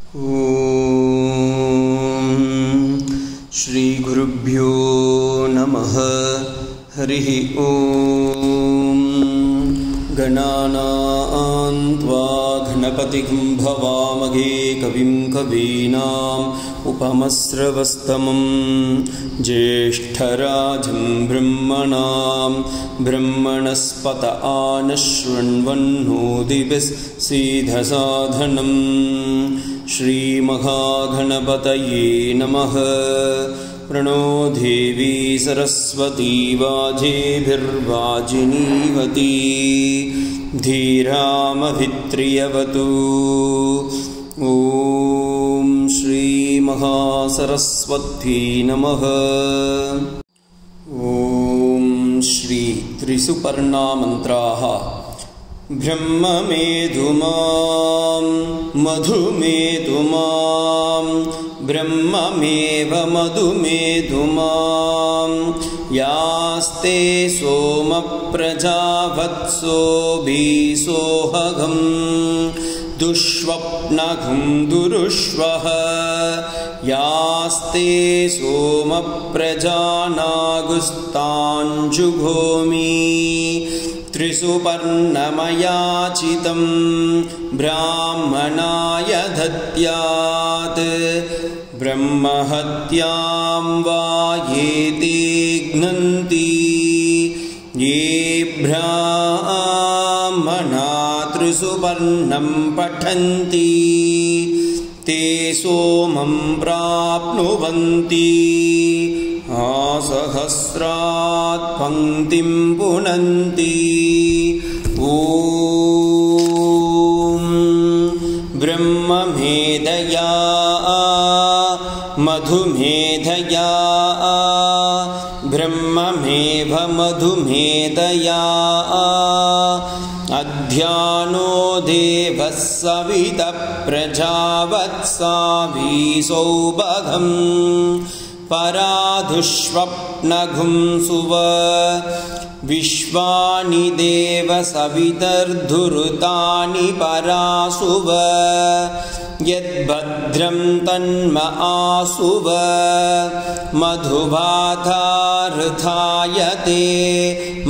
ओम श्री गुरुभ्यो नमः। हरिः ओम। गणानां त्वा गणपतिं भवामहे कविं कवीनाम् उपमस्रवस्तमं ज्येष्ठराजं ब्रह्मणां ब्रह्मणस्पत आनशृण्वन्नोतिभिस्सीदसाधनं श्रीमहागणपतये नमः। प्रणो देवी सरस्वती वाजेभिर्वाजिनीवती धीरामभित्रियवतु। ओम श्री महासरस्वती नमः। ओम श्री त्रिसुपर्णा मंत्राः। ब्रह्ममेधुमां मधुमेधुमां ब्रह्ममेव मधुमेधुमां यास्ते सोमप्रजावत्सो भीसोहगं दुष्स्वप्नघं दुरुष्वः यास्ते सोमप्रजानागुस्ताञ्जुघोमि त्रिसुपर्णमयाचितं ब्राह्मणाय दद्यात् ब्रह्महत्यां वा ये ते घ्नन्ति ये ब्राह्मणा त्रिसुपर्णं पठन्ति ते सोमं प्राप्नुवन्ति सहस्रात् पंक्तिं पुनन्ति। ओम ब्रह्ममेधया मधुमेधया ब्रह्ममेव मधुमेधया अध्यानो देवः सवितः प्रजावत्साभिसौभगम् पराधुष्वप्नघुं सुव विश्वानि देव सवितर्धुरुतानि परासुव यद्भद्रं तन्म आसुव मधुभाधार्थायते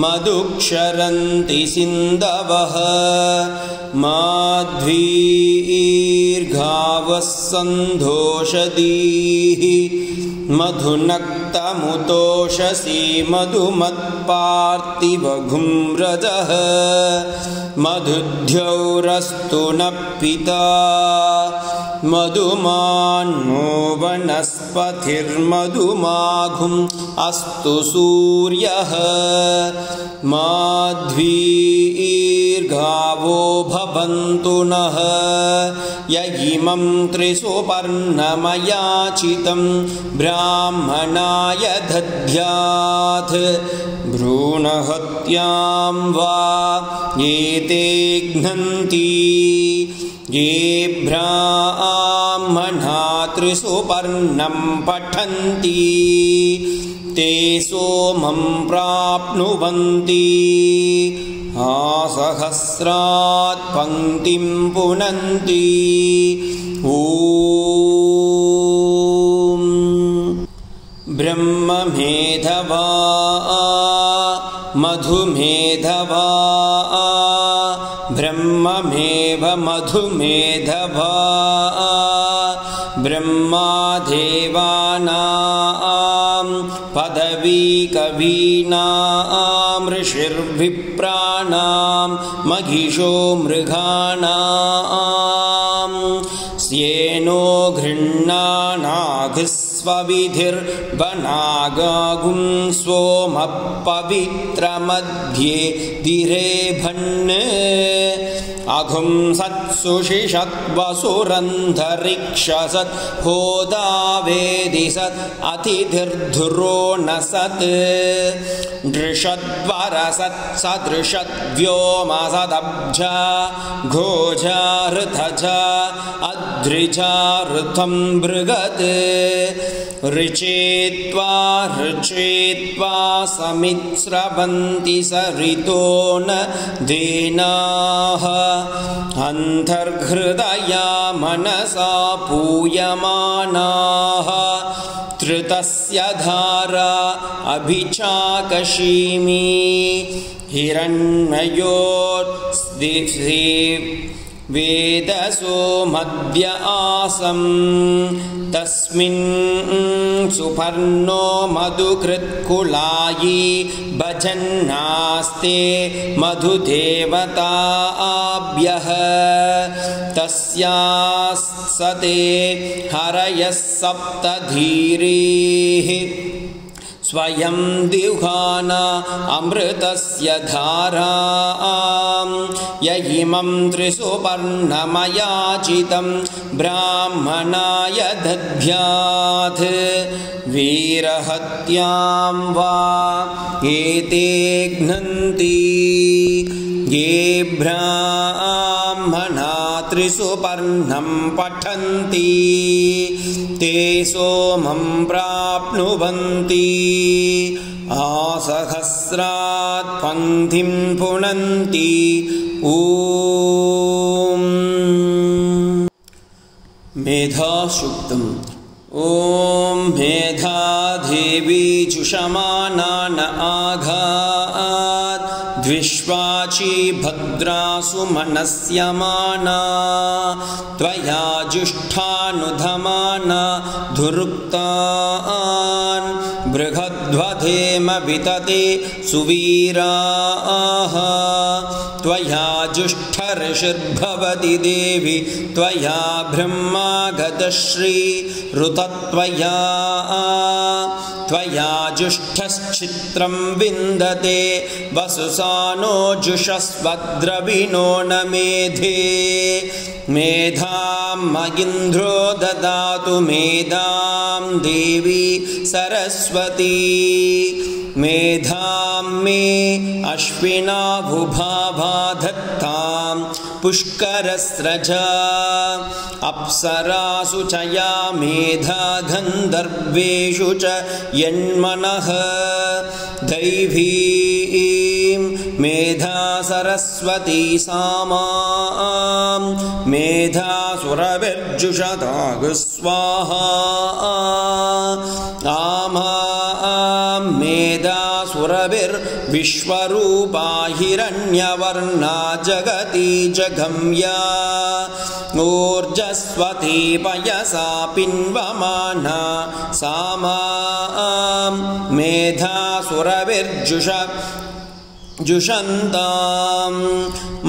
मधुक्षरन्ति सिन्धवः माध्वीर्घावः सन्दोषदीः मधुनक्तमुतोषसी मधुमत्पार्थिवघुं रजः मधुद्यौरस्तु नः पिता मधुमान्नो वनस्पतिर्मधुमाघुम् अस्तु सूर्यः माध्वीर्गावो भवन्तु नः य इमं त्रिसुपर्णमयाचितं ब्राह्मणाय दद्यात् भ्रूणहत्यां वा ये ते घ्नन्ति ये ब्राह्मणा त्रिसुपर्णं पठन्ति ते सोमं प्राप्नुवन्ति सहस्रात् पंक्तिं पुनन्ति। ओम ब्रह्ममेधवा मधुमेधवा ब्रह्ममेव मधुमेधवा ब्रह्मादेवानां पदवी कवीनां ऋषिर्विप्राणां महिषो मृगाणां स्येनो गृह्णानाघस्वविधिर्वनागागुं सोमः पवित्रमध्ये दिरेभन् अघुं सत्सुषिषद्वसुरन्धरिक्षसत् होदावेदिसत् अतिथिर्धुरो न सत् दृषद्वरसत् सदृशद्व्योमसदब्जा घोजा ऋथजा अद्रिजा ऋथं बृगत् ऋचेत्वा समित्स्रवन्ति सरितो न देनाः अन्तर्हृदया मनसा पूयमानाः धृतस्य धारा अभिचाकशीमि हिरण्मयोर्दिशि वेदसो मध्य आसं तस्मिन् सुपर्णो मधुकृत्कुलायी भजन्नास्ते मधुदेवताभ्यः तस्यास्ते हरयः सप्तधीरीः स्वयं दिह्वाना अमृतस्य धारां य इमं त्रिसुपर्णमयाचितं ब्राह्मणाय दद्यात् वीरहत्यां वा एते घ्नन्ति ये ब्राह्मणा त्रिसुपर्णं पठन्ति ते सोमं प्राप्नुवन्ति आसहस्रात् पङ्क्तिं पुनन्ति ॐ मेधासूक्तम् ॐ मेधा देवी जुषमाना न आघात् द्विष्वाची भद्रासु मनस्यमाना त्वया जुष्ठानुधमाना धुरुक्तान् बृहद्वधेम वितते सुवीराः त्वया जुष्ठऋषिर्भवति देवी त्वया ब्रह्मागतश्री ऋतत्वया त्वया जुष्ठश्चित्रं विन्दते वसुसानो जुषस्वद्रविणो न मेधे मेधां मगिन्द्रो ददातु मेधां देवी सरस्वती मेधां मे अश्विना भुभाभा धत्तां पुष्करस्रजा अप्सरासु च या मेधा गन्धर्वेषु च यन्मनः दैवीं मेधा सरस्वती सामां मेधासुरभिर्जुषताग स्वाहा आमां मेधासुरभिर्विश्वरूपा हिरण्यवर्णा जगति जगम्या ऊर्जस्वती पयसा पिन्वमाना सामां मेधासुरभिर्जुषन्तां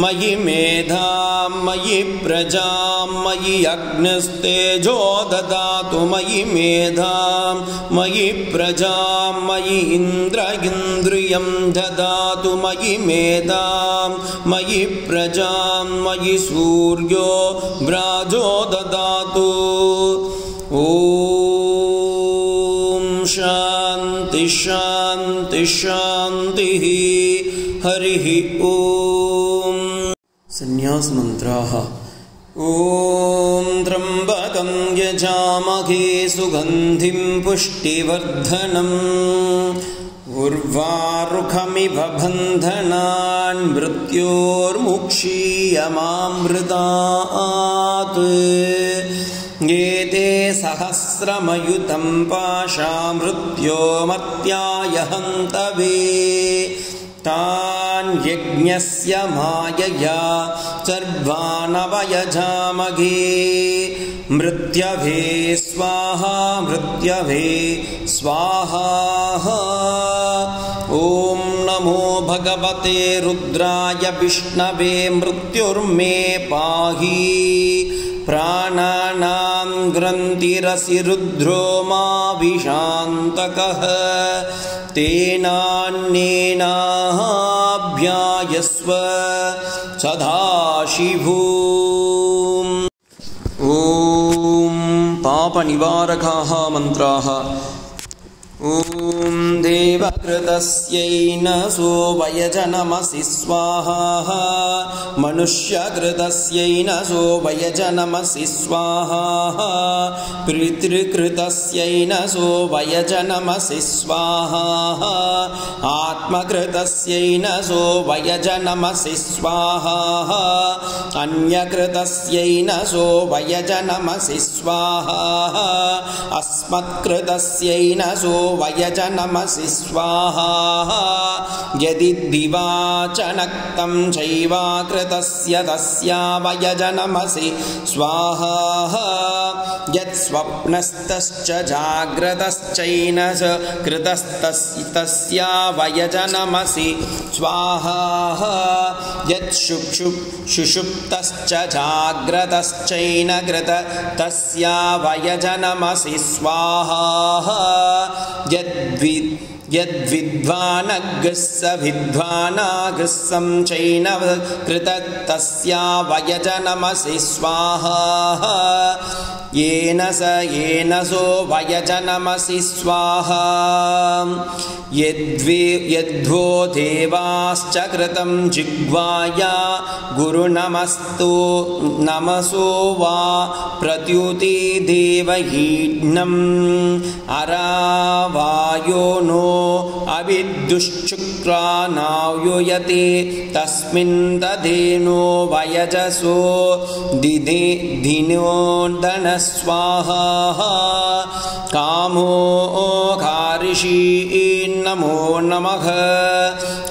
मयि मेधां मयि प्रजां मयि अग्निस्तेजो ददातु मयि मेधां मयि प्रजां मयि इन्द्रियं ददातु मयि मेधां मयि प्रजां मयि सूर्यो व्राजो ददातु ॐ शान्ति शान्ति शान्तिः हरिः ॐ संन्यास मंत्राः ॐ त्र्यम्बकं यजामहे सुगन्धिं पुष्टिवर्धनम् उर्वारुकमिव बन्धनान् मृत्योर्मुक्षीयमामृतात् एते सहस्रमयुतं पाशामृत्योमर्त्याय हन्तवे तान् यज्ञस्य मायया सर्वानवयजामहे मृत्यवे स्वाहा मृत्यवे स्वाहा ॐ नमो भगवते रुद्राय विष्णवे मृत्युर्मे पाहि प्राणानां ग्रन्थिरसि रुद्रो मा विशान्तकः तेनान्येनाभ्यायस्व सदाशिवम् ॐ पापनिवारकाः मन्त्राः ॐ देवकृतस्यै नसो वयजनमसि स्वाहा मनुष्यकृतस्यै नसो वयजनमसि स्वाहा पितृकृतस्यै नसो वयजनमसि स्वाहा आत्मकृतस्यै नसो वयजनमसि स्वाहा अन्यकृतस्यै नसो वयजनमसि स्वाहा अस्मत्कृतस्यै नसो वयजनमसि स्वाहा यदि दिवाचनक्तं चैवाकृतस्य तस्या वयजनमसि स्वाहा यत्स्वप्नस्तश्च जाग्रतश्चैनस कृतस्तस्या वयजनमसि स्वाहा यत्सुषुप्तश्च जाग्रतश्चैन कृत तस्या वयजनमसि स्वाहा यद्विद्वानग्ः स विद्वानाग्ः चैन कृत तस्या वयजनमसि स्वाहा येन सो वयजनमसि स्वाहा यद्वो देवाश्च कृतं जिह्वाया गुरुनमस्तु नमसो वा प्रत्युति देवहीनम् अरावायो नो अविद्युश्चुक्रानाव्युयते तस्मिन् दधेनो वयजसो दिनोदन स्वाहा कामो कारिषी नमो नमः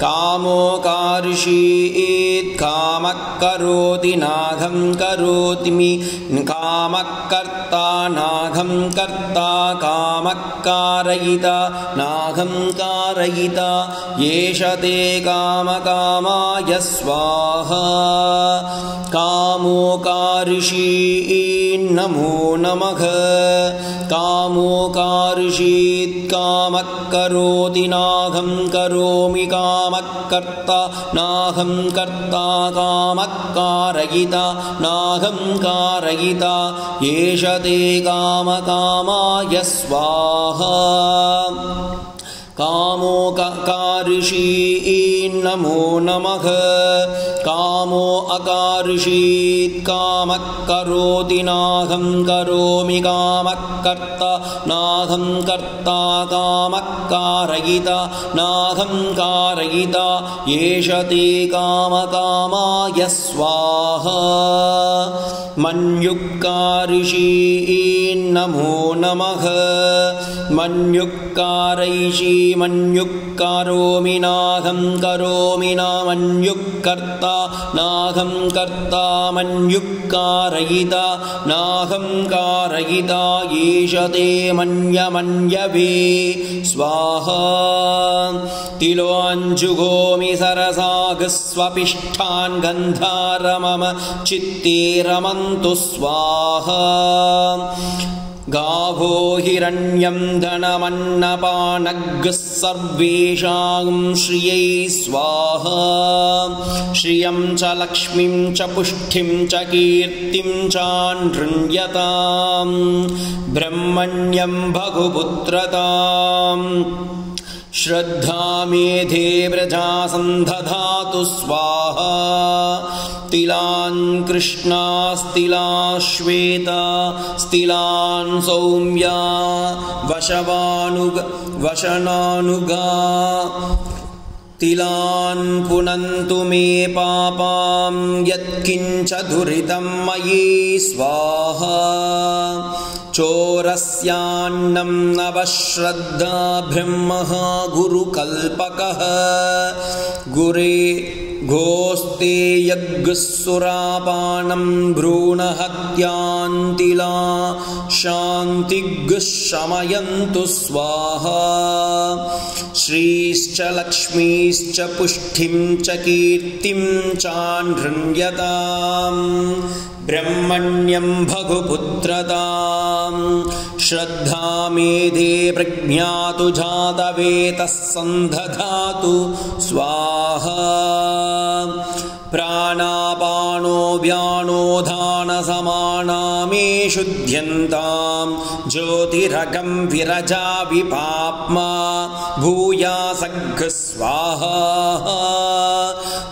कामो कारिषीत् कामः करोति नाघं करोतिमि कामः कर्ता नाघं कर्ता कामः कारयिता नाघं कारयिता एष ते कामकामाय स्वाहा कामो कारिषीन् नमो नमः कामो कारिषीत् कामः करोति नाघं करोमि कामः कर्ता नाघं कर्ता कामः कारयिता नाघं कारयिता एष ते कामकामाय स्वाहा कामो कारिषीन् नमो नमः कामो अकारिषीत् कामः करोति नाघं करोमि कामः कर्ता नाघं कर्ता कामः कारयिता नाघं कारयिता एष ते कामकामाय स्वाहा मन्युक्कारिषीन् नमो नमः मन्युक्कारैषी मन्युक्कारोमि नाघं करोमि न मन्युक्कर्ता नाघं कर्ता मन्युक्कारयिता नाघं कारयिता एष ते मन्यमन्यवे स्वाहा तिलोऽञ्जुगोमि सरसागस्वपिष्ठान् गन्धारमम चित्ते रमन्तु स्वाहा गावो हिरण्यं धनमन्नपानग्ः सर्वेषां श्रियै स्वाहा श्रियं च लक्ष्मीं च पुष्टिं च कीर्तिं चानृण्यतां ब्रह्मण्यं भगुपुत्रताम् श्रद्धा मेधे व्रजासन्धधातु स्वाहा तिलान् कृष्णास्तिला श्वेता स्तिलान् सौम्या वशनानुगा तिलान् पुनन्तु मे पापां यत्किञ्च दुरितं मयि स्वाहा चोरस्यान्नं नवश्रद्धा ब्रह्मः गुरुकल्पकः गुरे घोस्ते यज्ञसुरापानं भ्रूणहत्यान्तिला शान्तिग् शमयन्तु स्वाहा श्रीश्च लक्ष्मीश्च पुष्टिं च कीर्तिं चानृण्यताम् ब्रह्मण्यं भगुपुत्रताम् श्रद्धा मेधे प्रज्ञातु जातवेतः सन्धधातु स्वाहा प्राणापानो व्यानो धानसमानामि मे शुध्यन्तां ज्योतिरगं विरजा विपाप्मा भूयासग् स्वाहा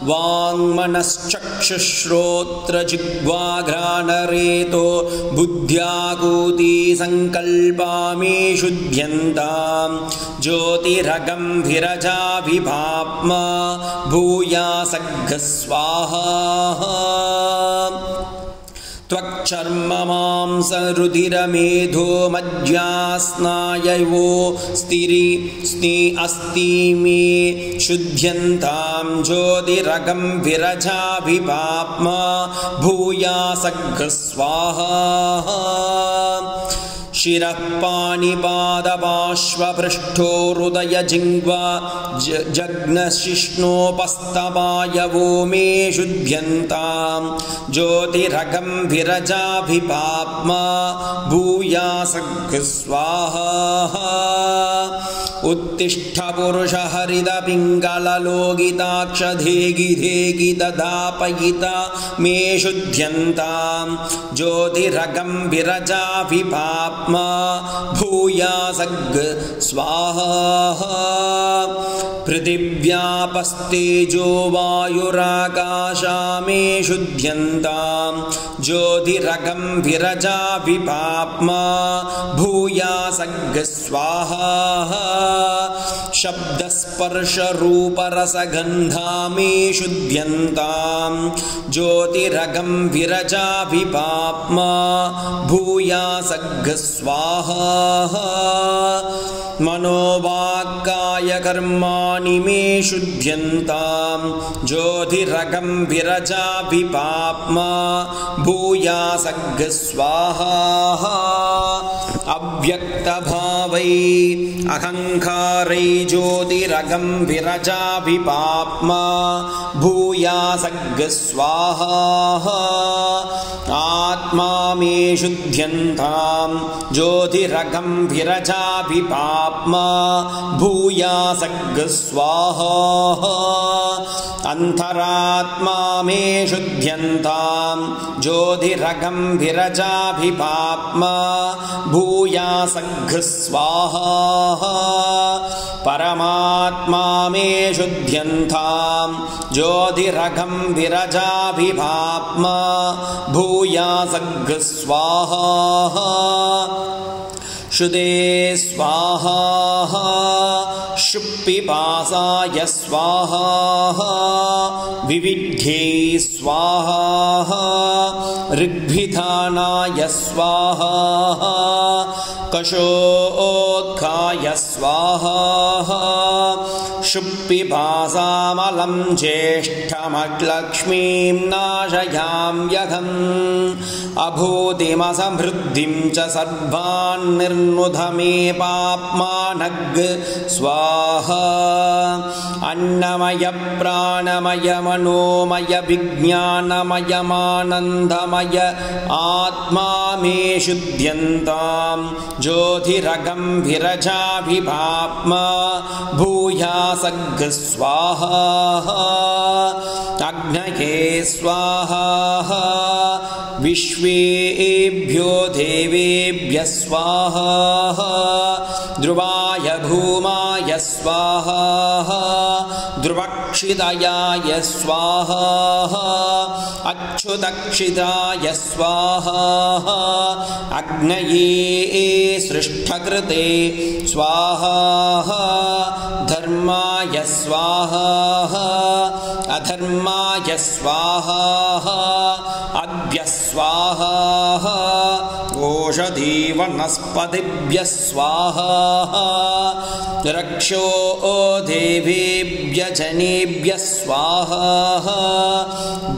वाङ्मनश्चक्षुश्रोत्रजिह्वाघ्राणरेतो बुद्ध्याकूती संकल्पा मे शुध्यन्तां ज्योतिरगं विरजा विपाप्मा भूयासग् स्वाहा त्वक्चर्म मांसरुधिरमेधो मज्जास्नायवो स्नि अस्ति मे शुध्यन्तां ज्योतिरगं विरजा विपाप्मा भूयासग् स्वाहा शिरः पाणिपादपाश्वपृष्ठो हृदयजिह्वा जघ्नशिष्णोपस्तवायवो मे शुध्यन्तां ज्योतिरगं विरजा विपाप्मा भूयासग् स्वाहा उत्तिष्ठ पुरुष हरिद पिङ्गललोकिताक्ष धेगि धेगि ददापयिता मे शुध्यन्तां ज्योतिरगं विरजा विपाप्मा भूयासग् स्वाहा पृथिव्यापस्तेजो वायुराकाशा मे शुध्यन्तां ज्योतिरगं विरजा विपाप्मा भूयासग् स्वाहा शब्दस्पर्शरूपरसगन्धा मे शुध्यन्तां ज्योतिरगं विरजा विपाप्मा भूयासग् स्वाहा मनोवाक्कायकर्माणि मे शुध्यन्तां ज्योतिरगं विरजा विपाप्मा भूयासग् स्वाहा अव्यक्तभावै अहङ्कारै ज्योतिरगं विरजा विपाप्मा भूयासग् स्वाहा आत्मा मे शुध्यन्तां ज्योतिरगं विरजा विपाप्मा भूयासग् स्वाहा अन्तरात्मा मे शुध्यन्तां ज्योतिरगं विरजा विपाप्मा भूयासग् स्वाहा परमात्मा मे शुध्यन्तां ज्योतिरगं विरजा विपाप्मा भूयासग् स्वाहा शुदे स्वाहा शुप्पिपासाय स्वाहा विविध्ये स्वाहा ऋग्भिधानाय स्वाहा कशोत्खाय स्वाहा शुप्पिपासामलं ज्येष्ठमलक्ष्मीं नाशयाम्यहम् अभूतिमसमृद्धिं च सर्वान् निर्नुध मे पाप्मानग् स्वाहा अन्नमय प्राणमय मनोमय विज्ञानमयमानन्दमय आत्मा मे शुध्यन्तां ज्योतिरगं विरजा विपाप्मा भूयासग् स्वाहा अग्नये स्वाहा विश्वेभ्यो देवेभ्यः स्वाहा ध्रुवाय भूमाय स्वाहा ध्रुवक्षितयाय स्वाहा अच्युतक्षिताय स्वाहा अग्नये सृष्टकृते स्वाहा धर्माय स्वाहा अधर्माय स्वाहा अद्य स्वाहा ओषधीवनस्पतिभ्यः स्वाहा रक्षो देवेभ्यः जनेभ्यः स्वाहा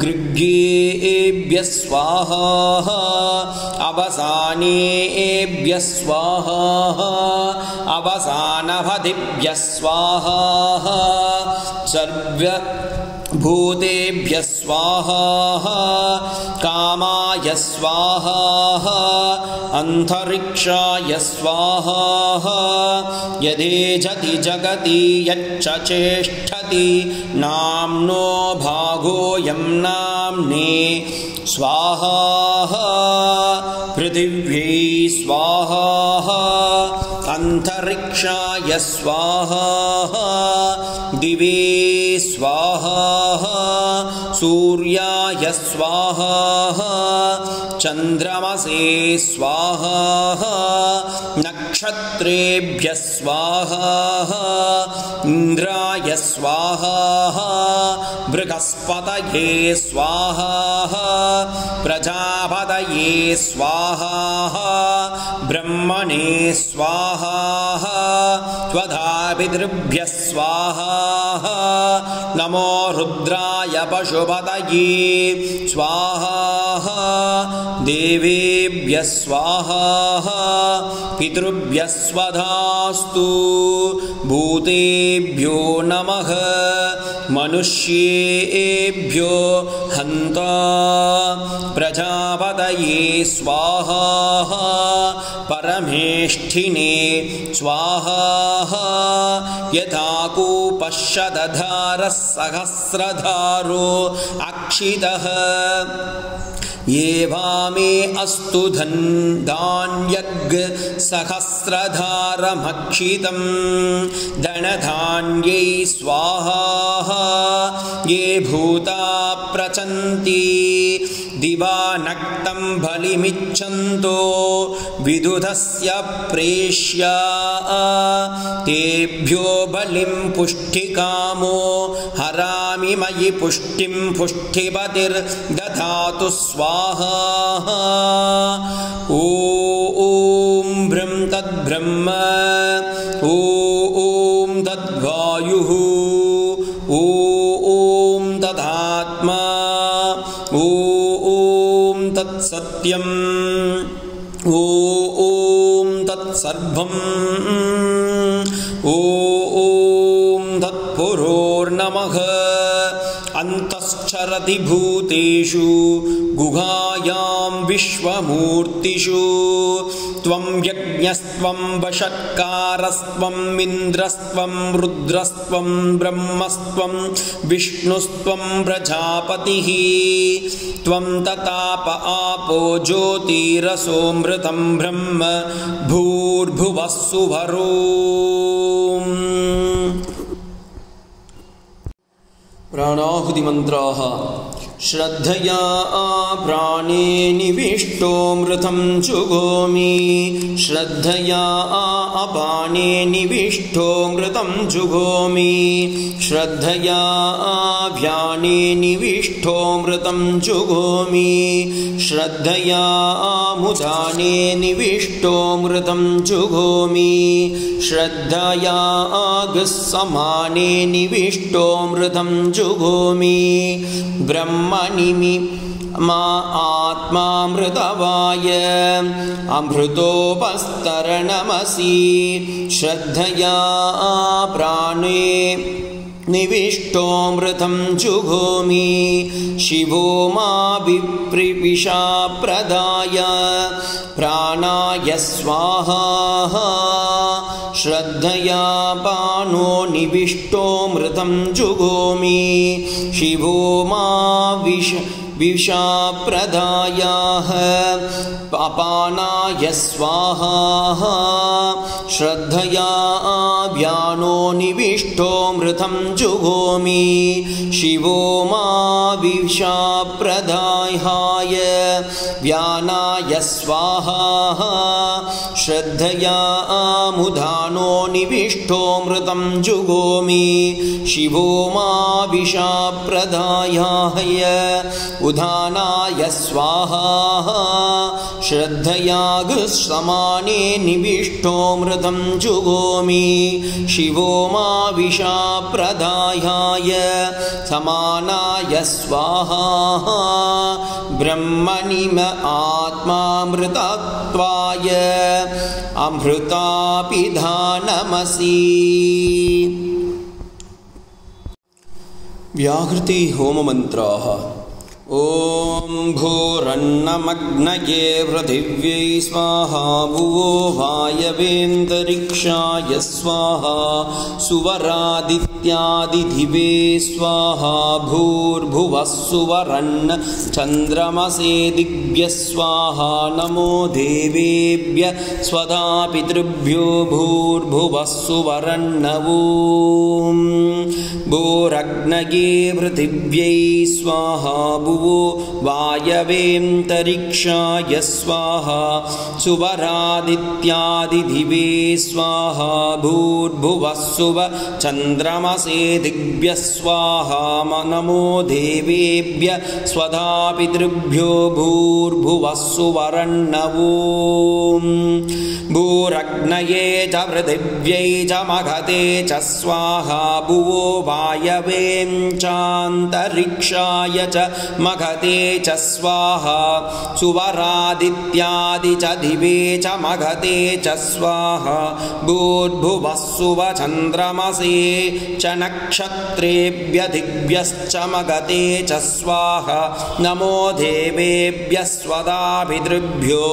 गृह्येभ्यः स्वाहा अवसानेभ्यः स्वाहा अवसानभदिभ्यः स्वाहा सर्वभूतेभ्यः स्वाहा कामाय स्वाहा अंतरिक्षाय स्वाहा यदेजति जगति यच्च चेष्ठति नाम्नो भागोऽयं नाम्ने स्वाहा पृथिव्यै स्वाहा अन्तरिक्षाय स्वाहा दिवे स्वाहा सूर्याय स्वाहा चन्द्रमसे स्वाहा नक्षत्रेभ्यः स्वाहा इन्द्राय स्वाहा बृहस्पतये स्वाहा प्रजापतये स्वाहा ब्रह्मणे स्वाहा त्वधापितृभ्यः स्वाहा नमो रुद्राय पशुपतये स्वाहा देवेभ्यः स्वाहा पितृभ्यः स्वधास्तु भूतेभ्यो नमः मनुष्येभ्यो हन्ता प्रजापतये स्वाहा परमेष्ठिने स्वाहा यथा कूपशतधारः सहस्रधारो अक्षितः एवामे अस्तु धान्यग् सहस्रधारमक्षितं धनधान्यै स्वाहा ये भूता प्रचन्ति दिवानक्तं बलिमिच्छन्तो विदुधस्य प्रेष्य तेभ्यो बलिं पुष्टिकामो हरामि मयि पुष्टिं पुष्टिपतिर्दधातु स्वाहा ॐ ब्रह्म तद्ब्रह्म ॐ तद्वायुः ॐ तदात्मा ॐ तत्सत्यम् ॐ तत्सर्वम् ॐ तत्पुरोर्नमः अन्तश्चरति भूतेषु गुहायां विश्वमूर्तिषु त्वं यज्ञस्त्वं वषट्कारस्त्वम् इन्द्रस्त्वं रुद्रस्त्वं ब्रह्मस्त्वं विष्णुस्त्वं प्रजापतिः त्वं तताप आपो ज्योतिरसोऽमृतं ब्रह्म भूर्भुवः सुवरोम्। प्राणाहुतिमन्त्राः श्रद्धया प्राणे निविष्टोऽमृतं जुगोमि श्रद्धया अपाने निविष्टोऽमृतं जुगोमि श्रद्धया व्याने निविष्टोऽमृतं जुगोमि श्रद्धया मुदाने निविष्टोऽमृतं जुगोमि श्रद्धया गस्समाने निविष्टोऽमृतं जुगोमि ब्रह्मणि मा आत्मामृतवाय अमृतोपस्तरणमसि श्रद्धया प्राणे निविष्टोऽमृतं जुगोमि शिवो मा विप्रिविशा प्रदाय प्राणाय स्वाहा श्रद्धया पानो निविष्टोऽमृतं जुगोमि शिवो मा विषा प्रदायाः अपानाय स्वाहा श्रद्धया व्यानो निविष्टोऽमृतं जुगोमि शिवो मा विषा प्रदायाय व्यानाय स्वाहा श्रद्धया मुदानो निविष्टोऽमृतं जुगोमि शिवो मा विषा प्रदायाय उदानाय स्वाहा श्रद्धया गुस्समाने निविष्टोऽमृतं जुगोमि शिवो मा विषा प्रदायाय समानाय स्वाहा ब्रह्मणिम आत्मामृतत्वाय अमृतापिधानमसि। व्याहृति होममन्त्राः ॐ भूरन्नमग्नये पृथिव्यै स्वाहा भुवो वायवेऽन्तरिक्षाय स्वाहा सुवरादित्यादिधिवे स्वाहा भूर्भुवः सुवरन्न चन्द्रमसे दिव्यः स्वाहा नमो देवेभ्यः स्वधा पितृभ्यो भूर्भुवः सुवरन्नवो भूरग्नये पृथिव्यै स्वाहा भुवो वायवेऽन्तरिक्षाय स्वाहा सुवरादित्यादिधिवे स्वाहा भूर्भुवः सुवः चन्द्रमसे दिव्यः स्वाहा नमो देवेभ्यः स्वधा पितृभ्यो भूर्भुवः सुवरन्नवो भूरग्नये च पृथिव्यै च मघते च स्वाहा भुवो वायवेऽञ्चान्तरिक्षाय च मघते च स्वाहा सुवरादित्यादि च दिवे च मघते च स्वाहा भूर्भुवः सुवः चन्द्रमसे च नक्षत्रेभ्यः दिव्यश्च मघते च स्वाहा नमो देवेभ्यः स्वधा पितृभ्यो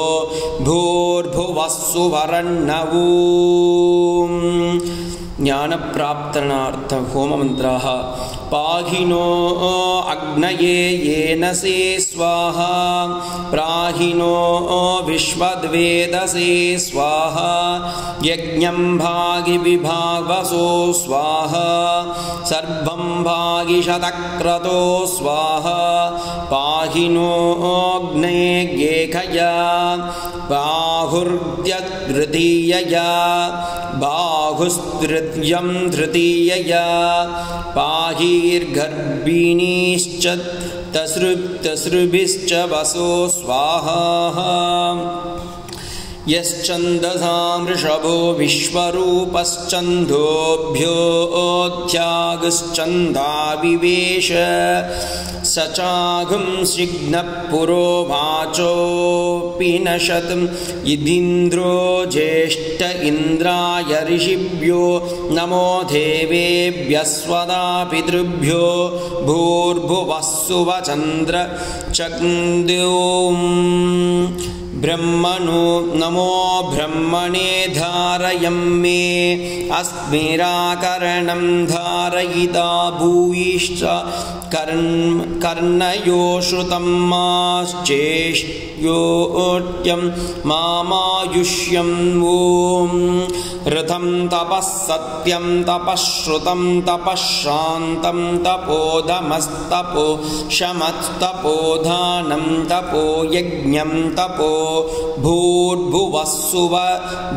भूर्भुवः सुवरन्नवो ज्ञानप्राप्तनार्थ होममन्त्राः पाहिनो अग्नये येन से स्वाहा प्राहिनो विश्वद्वेदसे स्वाहा यज्ञं भागिविभावसो स्वाहा सर्वं भागिशतक्रतो स्वाहा पाहिनो अग्नेयेकया बाहुर्द्यतृतीयया बाहुस्तृतीयं तृतीयया पाहिर्गर्भिणीश्च तसृभिश्च वसो स्वाहा यश्चन्दसां वृषभो विश्वरूपश्चन्दोभ्योऽध्यागश्चन्दाविवेश सचाघुं शिग्नपुरो वाचोऽपि नशतं यदिन्द्रो ज्येष्ठ इन्द्राय ऋषिभ्यो नमो देवेभ्यः स्वधा पितृभ्यो भूर्भुवः सुवः चन्द्रचन्द्रों ब्रह्मणो नमो ब्रह्मणे धारयं मे अस्मिराकरणं धारयिता भूयिश्च कर्णयो श्रुतं माश्चेष्ट्योट्यं मामायुष्यं ॐ ऋतं तपः सत्यं तपः श्रुतं तपः शान्तं तपोधमस्तपो शमस्तपोधानं तपो यज्ञं तपो भूर्भुवः सुवः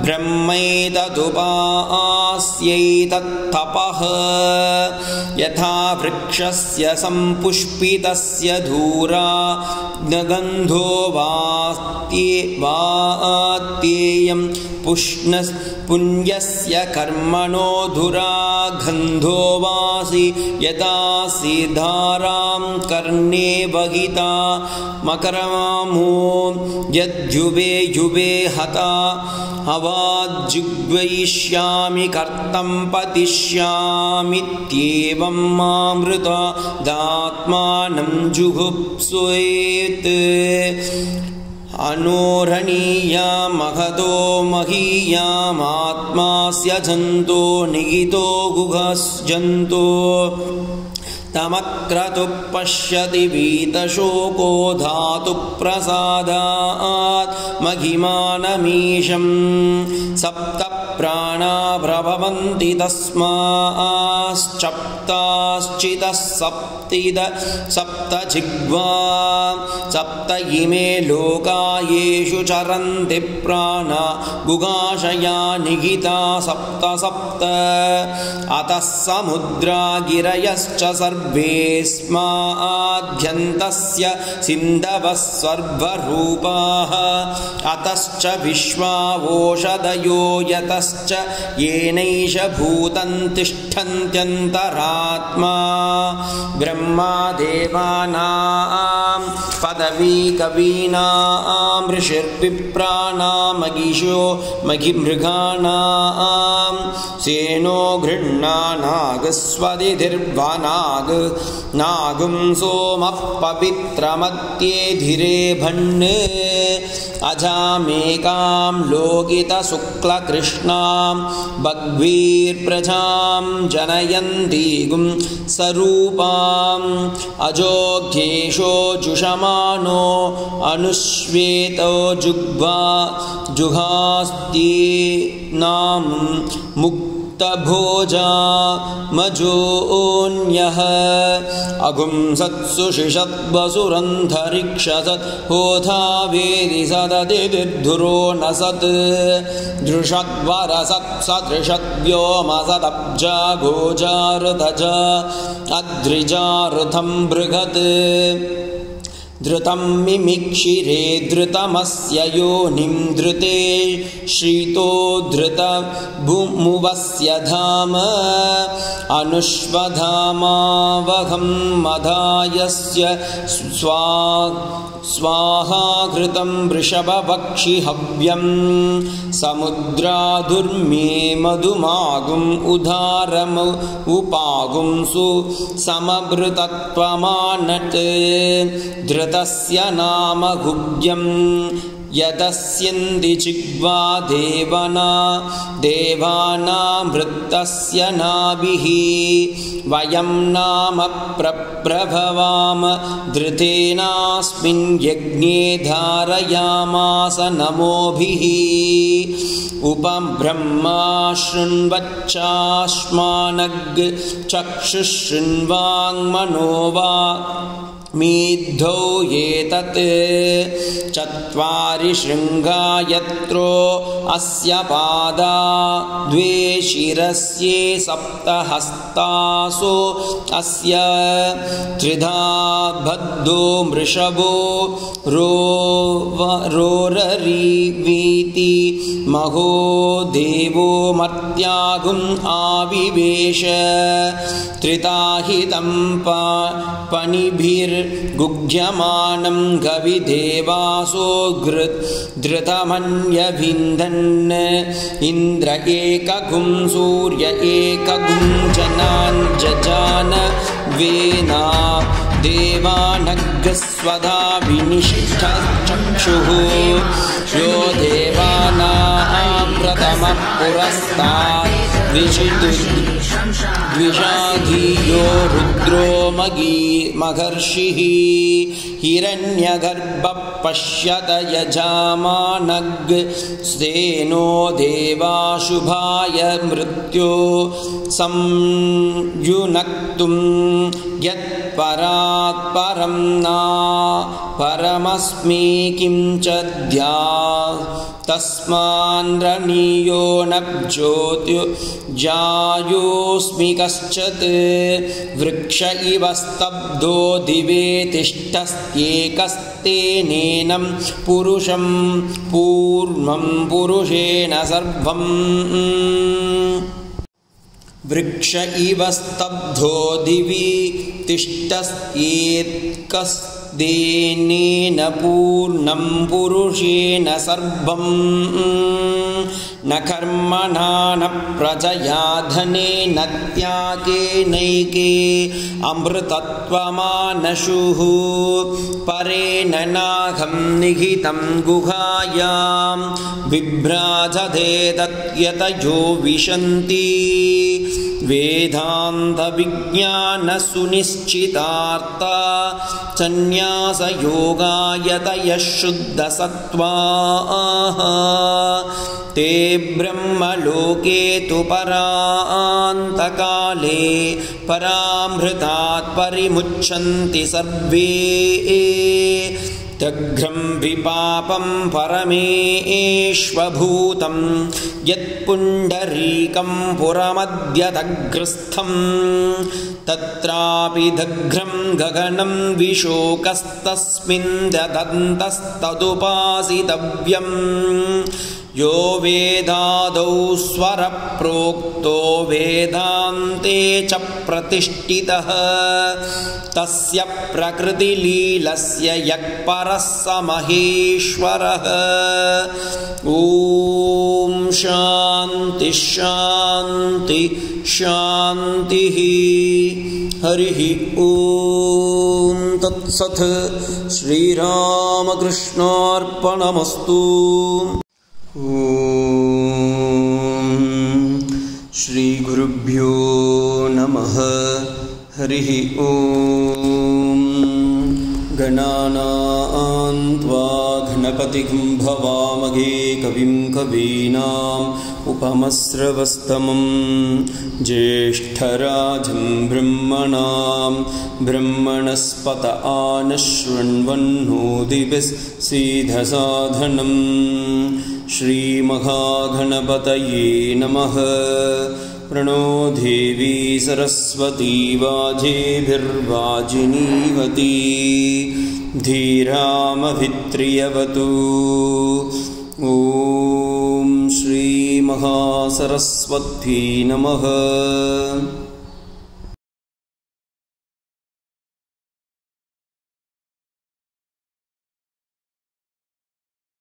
ब्रह्मैतदुपास्यैतत्तपः यथा वृक्षस्य सम्पुष्पितस्य धूरा गन्धो वात्येयं पुण्यस्य कर्मणो धुरा गन्धो वासि यदा सिधारां कर्णे वहिता मकरमामो यद्युवे युवे हता अवाज्जिग्वयिष्यामि कर्तं पतिष्यामीत्येवं मामृता दात्मानं जुगुप्सुयेत् अनोरणीया महतो महीयामात्मास्य जन्तो निहितो गुहस्जन्तो तमक्रतु पश्यति वीतशोको धातु प्रसादात् महिमानमीशं सप्त प्राणा प्रभवन्ति तस्माश्चप्ताश्चितः सप्त जिह्वा सप्त इमे लोका येषु चरन्ति प्राणा गुगाशया निहिता सप्त सप्त अतः समुद्रा गिरयश्च सर्वेस्माद्यन्तस्य सिन्धवः सर्वरूपाः अतश्च विश्वावोषधयो यतश्च ततश्च येनैष भूतं तिष्ठन्त्यन्तरात्मा ब्रह्मादेवानां पदवी कवीनां ऋषिर्विप्राणामगिषो मघिमृगाणां सेनो गृह्णानागस्वदिधिर्वनाग नागुं सोमः पवित्रमत्येधिरे भन्ने अजामेकां लोकितशुक्लकृष्णां बह्वीर्प्रजां जनयन्तीगुं सरूपाम् अजोघ्येषो जुषमानो अनुश्वेतो जुहास्तीनां मुक्तभोजा मजोऽन्यः अगुंसत्सु शिषद्वसुरन्धरिक्षसत् होधा वेदि सदतिर्धुरो न सत् दृषद्वरसत् सदृषद्व्योमसदब्जा गोजारदजा अद्रिजारथं बृहत् धृतं मिमिक्षिरे धृतमस्य योनिं धृते श्रितो धृतभुमुवस्य धाम अनुष्वधामावहं मधायस्य स्वाहाकृतं वृषभवक्षिहव्यं समुद्राधुर्मे मधुमागुम् उदारमुपागुंसु समभृतत्वमानट् धृतस्य नाम गुह्यं यदस्यन्ति जिह्वा देवानामृतस्य नाभिः वयं नाम प्रभवाम धृतेनास्मिन् यज्ञे धारयामास नमोभिः उपब्रह्मा शृण्वच्चाश्मानग् चक्षुशृण्वाङ्मनो वा मीद्धौ एतत् चत्वारि शृङ्गा यत्रो अस्य पादा द्वे शिरस्ये सप्तहस्तासो अस्य त्रिधा बद्धो मृषभो रोररीवीति महो देवो मर्त्यागुम् आविवेश त्रिताहितं पणिभिर्गुह्यमानं गविदेवासो धृतमन्यभिन्दन् इन्द्र एकगुं सूर्य एकगुं जनान् जजान वेना देवानग्स्वधा विनिष्ठचक्षुः यो देवानां प्रथमः पुरस्तात् द्विषाधीयो रुद्रो महर्षिः हिरण्यगर्भः पश्यत यजामानग् सेनो देवाशुभाय मृत्यो संयुनक्तुं यत्परात् परं ना परमस्मि किं च द्या तस्मान्द्रणीयो न ज्योतिर्जायोऽस्मि कश्चित् वृक्ष इव स्तब्धो दिवे तिष्ठस्त्येकस्तेनेनं पुरुषं पूर्वं पुरुषेण सर्वम् वृक्ष इव स्तब्धो दिवि तिष्ठस्त्येकस्तेनेन पूर्णं पुरुषेण सर्वं न कर्मणा न प्रजया धनेन त्यागेनैके अमृतत्वमानशुः परेण नाहं निहितं गुहायां बिभ्राजते तत्यतयो विशन्ति वेदान्तविज्ञानसुनिश्चितार्था सन्न्यासयोगायतयः शुद्धसत्त्वाः ते ब्रह्मलोके तु परान्तकाले परामृतात् परिमुच्यन्ति सर्वे तग्रं विपापं परमेष्वभूतं यत्पुण्डरीकं पुरमद्यदग्रस्थं तत्रापि दग्रं गगनं विशोकस्तस्मिन् ददन्तस्तदुपासितव्यं यो वेदादौ स्वरप्रोक्तो वेदान्ते च प्रतिष्ठितः तस्य प्रकृतिलीलस्य यः परः स महेश्वरः। ॐ शान्ति शान्ति शान्तिः। हरिः ॐ तत्सत्। श्रीरामकृष्णार्पणमस्तु। ॐ श्रीगुरुभ्यो नमः। हरिः ॐ। गणानां त्वा गणपतिं भवामहे कविं कवीनाम् उपमस्रवस्तमं ज्येष्ठराजं ब्रह्मणां ब्रह्मणस्पत आनशृण्वन्नोतिभिस्सीदसाधनं श्रीमहागणपतये नमः। प्रणो देवी सरस्वती वाजेभिर्वाजिनीवती धीरामभित्रियवतु। ॐ श्रीमहासरस्वती नमः।